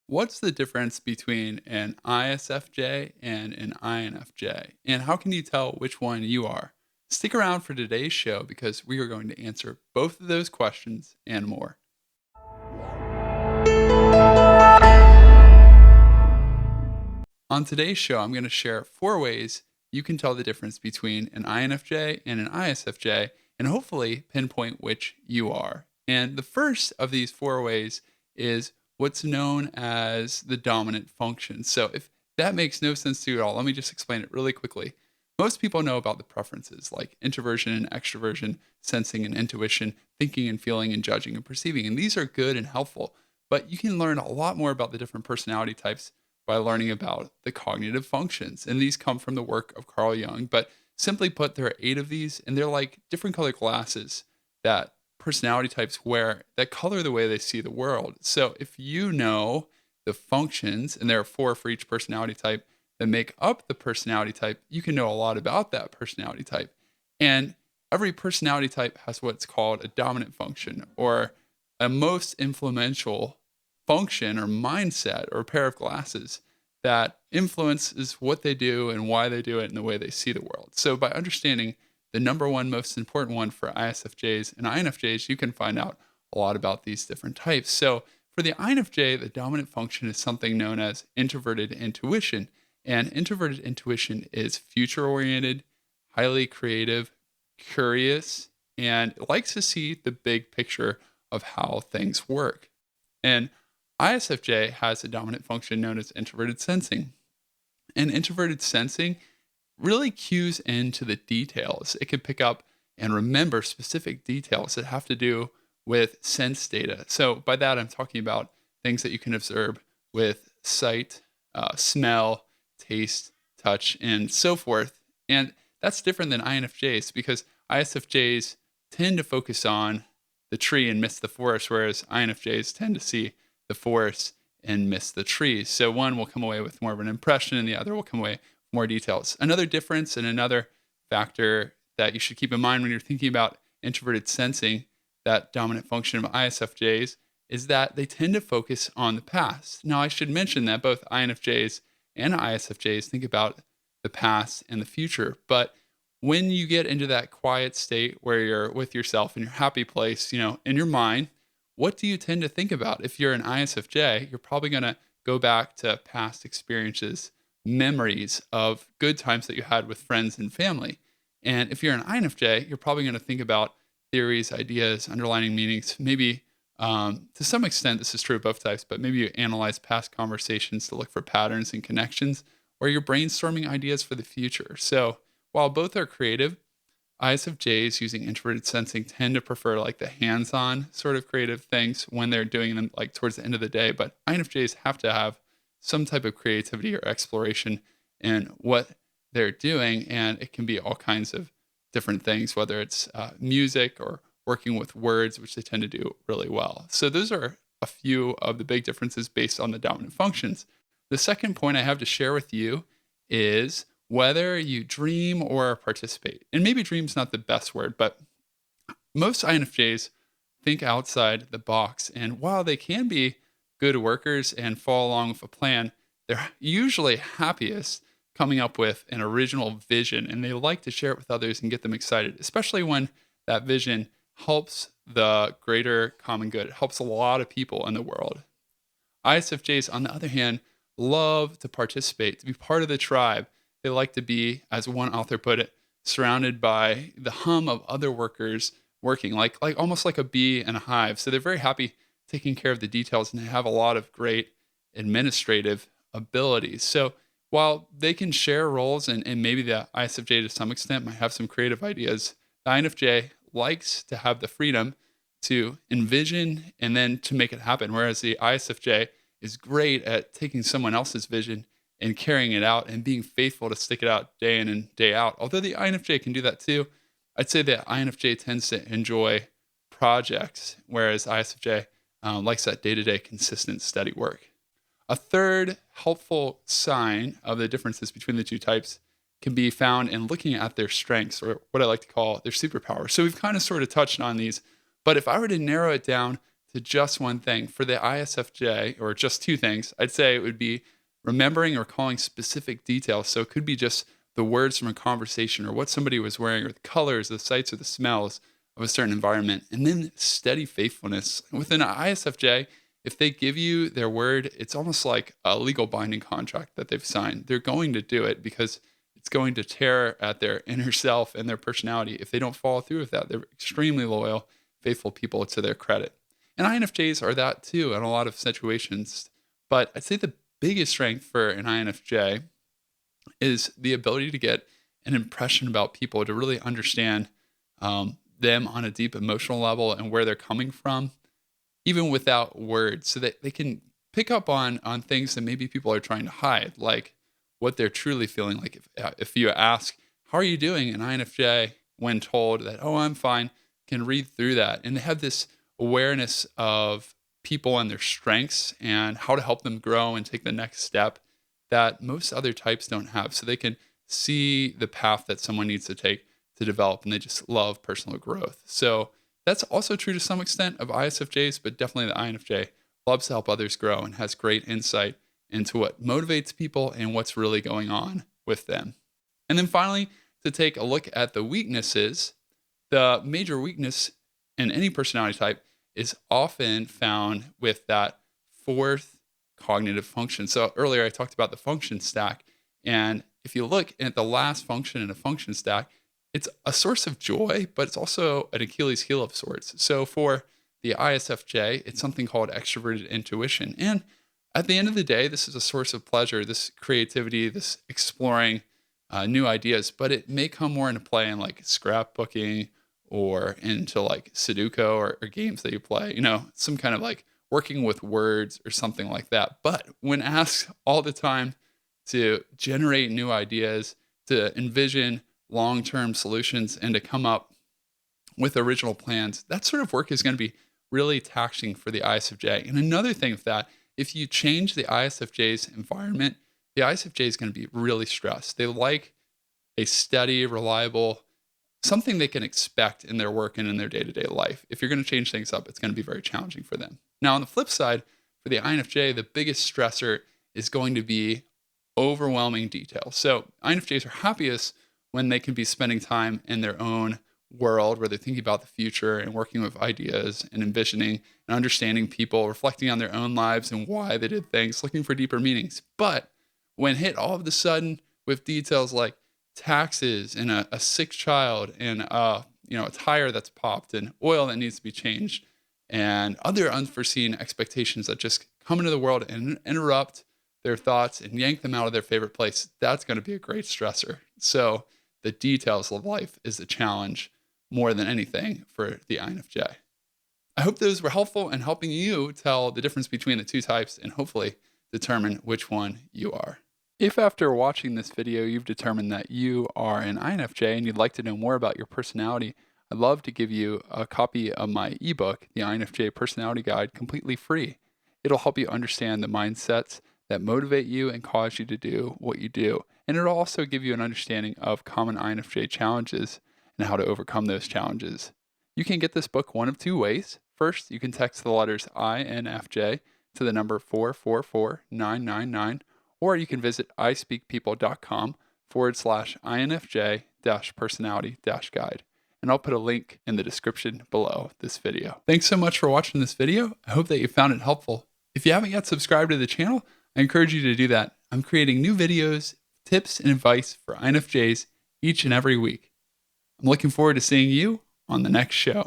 What's the difference between an isfj and an infj? And how can you tell which one you are? Stick around for today's show because we are going to answer both of those questions and more. On today's show, I'm going to share 4 ways you can tell the difference between an INFJ and an ISFJ and hopefully pinpoint which you are. And the first of these 4 ways is what's known as the dominant function. So if that makes no sense to you at all, let me just explain it really quickly. Most people know about the preferences like introversion and extroversion, sensing and intuition, thinking and feeling and judging and perceiving. And these are good and helpful, but you can learn a lot more about the different personality types by learning about the cognitive functions. And these come from the work of Carl Jung. But simply put, there are 8 of these, and they're like different color glasses that personality types wear that color the way they see the world. So if you know the functions, and there are 4 for each personality type that make up the personality type, you can know a lot about that personality type. And every personality type has what's called a dominant function or a most influential function or mindset or a pair of glasses that influences what they do and why they do it and the way they see the world. So by understanding the number one most important one for ISFJs and INFJs, you can find out a lot about these different types. So for the INFJ, the dominant function is something known as introverted intuition. And introverted intuition is future oriented, highly creative, curious, and likes to see the big picture of how things work. And ISFJ has a dominant function known as introverted sensing. And introverted sensing really cues into the details. It can pick up and remember specific details that have to do with sense data. So, by that, I'm talking about things that you can observe with sight, smell, taste, touch, and so forth. And that's different than INFJs because ISFJs tend to focus on the tree and miss the forest, whereas INFJs tend to see the forest and miss the trees. So one will come away with more of an impression and the other will come away with more details. Another difference and another factor that you should keep in mind when you're thinking about introverted sensing, that dominant function of ISFJs, is that they tend to focus on the past. Now, I should mention that both INFJs and ISFJs think about the past and the future, but when you get into that quiet state where you're with yourself in your happy place, in your mind, what do you tend to think about? If you're an ISFJ, you're probably going to go back to past experiences, memories of good times that you had with friends and family. And if you're an INFJ, you're probably going to think about theories, ideas, underlining meanings. Maybe to some extent, this is true of both types, but maybe you analyze past conversations to look for patterns and connections, or you're brainstorming ideas for the future. So while both are creative, ISFJs using introverted sensing tend to prefer like the hands-on sort of creative things when they're doing them like towards the end of the day. But INFJs have to have some type of creativity or exploration in what they're doing, and it can be all kinds of different things, whether it's music or working with words, which they tend to do really well. So those are a few of the big differences based on the dominant functions. The second point I have to share with you is whether you dream or participate. And maybe dream's not the best word, but most INFJs think outside the box. And while they can be good workers and follow along with a plan, they're usually happiest coming up with an original vision. And they like to share it with others and get them excited, especially when that vision helps the greater common good. It helps a lot of people in the world. ISFJs, on the other hand, love to participate, to be part of the tribe. They like to be, as one author put it, surrounded by the hum of other workers working, like almost like a bee in a hive. So they're very happy taking care of the details, and they have a lot of great administrative abilities. So while they can share roles, and maybe the ISFJ to some extent might have some creative ideas, the INFJ likes to have the freedom to envision and then to make it happen, whereas the ISFJ is great at taking someone else's vision and carrying it out and being faithful to stick it out day in and day out. Although the INFJ can do that too, I'd say that INFJ tends to enjoy projects, whereas ISFJ likes that day-to-day consistent, steady work. A third helpful sign of the differences between the two types can be found in looking at their strengths, or what I like to call their superpowers. So we've kind of sort of touched on these, but if I were to narrow it down to just one thing. For the ISFJ, or just two things, I'd say it would be remembering or recalling specific details. So it could be just the words from a conversation or what somebody was wearing or the colors, the sights, or the smells of a certain environment. And then steady faithfulness. With an ISFJ, if they give you their word, it's almost like a legal binding contract that they've signed. They're going to do it because it's going to tear at their inner self and their personality. If they don't follow through with that, they're extremely loyal, faithful people to their credit. And INFJs are that too in a lot of situations. But I'd say the biggest strength for an INFJ is the ability to get an impression about people, to really understand them on a deep emotional level and where they're coming from, even without words, so that they can pick up on things that maybe people are trying to hide, like what they're truly feeling. Like if you ask, "How are you doing?" an INFJ, when told that, "Oh, I'm fine," can read through that, and they have this awareness of people and their strengths and how to help them grow and take the next step that most other types don't have. So they can see the path that someone needs to take to develop, and they just love personal growth. So that's also true to some extent of ISFJs, but definitely the INFJ loves to help others grow and has great insight into what motivates people and what's really going on with them. And then finally, to take a look at the weaknesses, the major weakness in any personality type is often found with that fourth cognitive function. So earlier I talked about the function stack. And if you look at the last function in a function stack, it's a source of joy, but it's also an Achilles heel of sorts. So for the ISFJ, it's something called extroverted intuition. And at the end of the day, this is a source of pleasure, this creativity, this exploring new ideas, but it may come more into play in like scrapbooking or into like Sudoku or games that you play, some kind of like working with words or something like that. But when asked all the time to generate new ideas, to envision long-term solutions, and to come up with original plans, that sort of work is going to be really taxing for the ISFJ. And another thing with that, if you change the ISFJ's environment, the ISFJ is going to be really stressed. They like a steady, reliable, something they can expect in their work and in their day-to-day life. If you're going to change things up, it's going to be very challenging for them. Now, on the flip side, for the INFJ, the biggest stressor is going to be overwhelming detail. So INFJs are happiest when they can be spending time in their own world, where they're thinking about the future and working with ideas and envisioning and understanding people, reflecting on their own lives and why they did things, looking for deeper meanings. But when hit all of a sudden with details like taxes and a sick child and a tire that's popped and oil that needs to be changed and other unforeseen expectations that just come into the world and interrupt their thoughts and yank them out of their favorite place, that's going to be a great stressor. So the details of life is the challenge more than anything for the INFJ. I hope those were helpful in helping you tell the difference between the two types and hopefully determine which one you are. If after watching this video you've determined that you are an INFJ and you'd like to know more about your personality, I'd love to give you a copy of my ebook, The INFJ Personality Guide, completely free. It'll help you understand the mindsets that motivate you and cause you to do what you do. And it'll also give you an understanding of common INFJ challenges and how to overcome those challenges. You can get this book one of two ways. First, you can text the letters INFJ to the number 444999, or you can visit ispeakpeople.com/INFJ-personality-guide. And I'll put a link in the description below this video. Thanks so much for watching this video. I hope that you found it helpful. If you haven't yet subscribed to the channel, I encourage you to do that. I'm creating new videos, tips, and advice for INFJs each and every week. I'm looking forward to seeing you on the next show.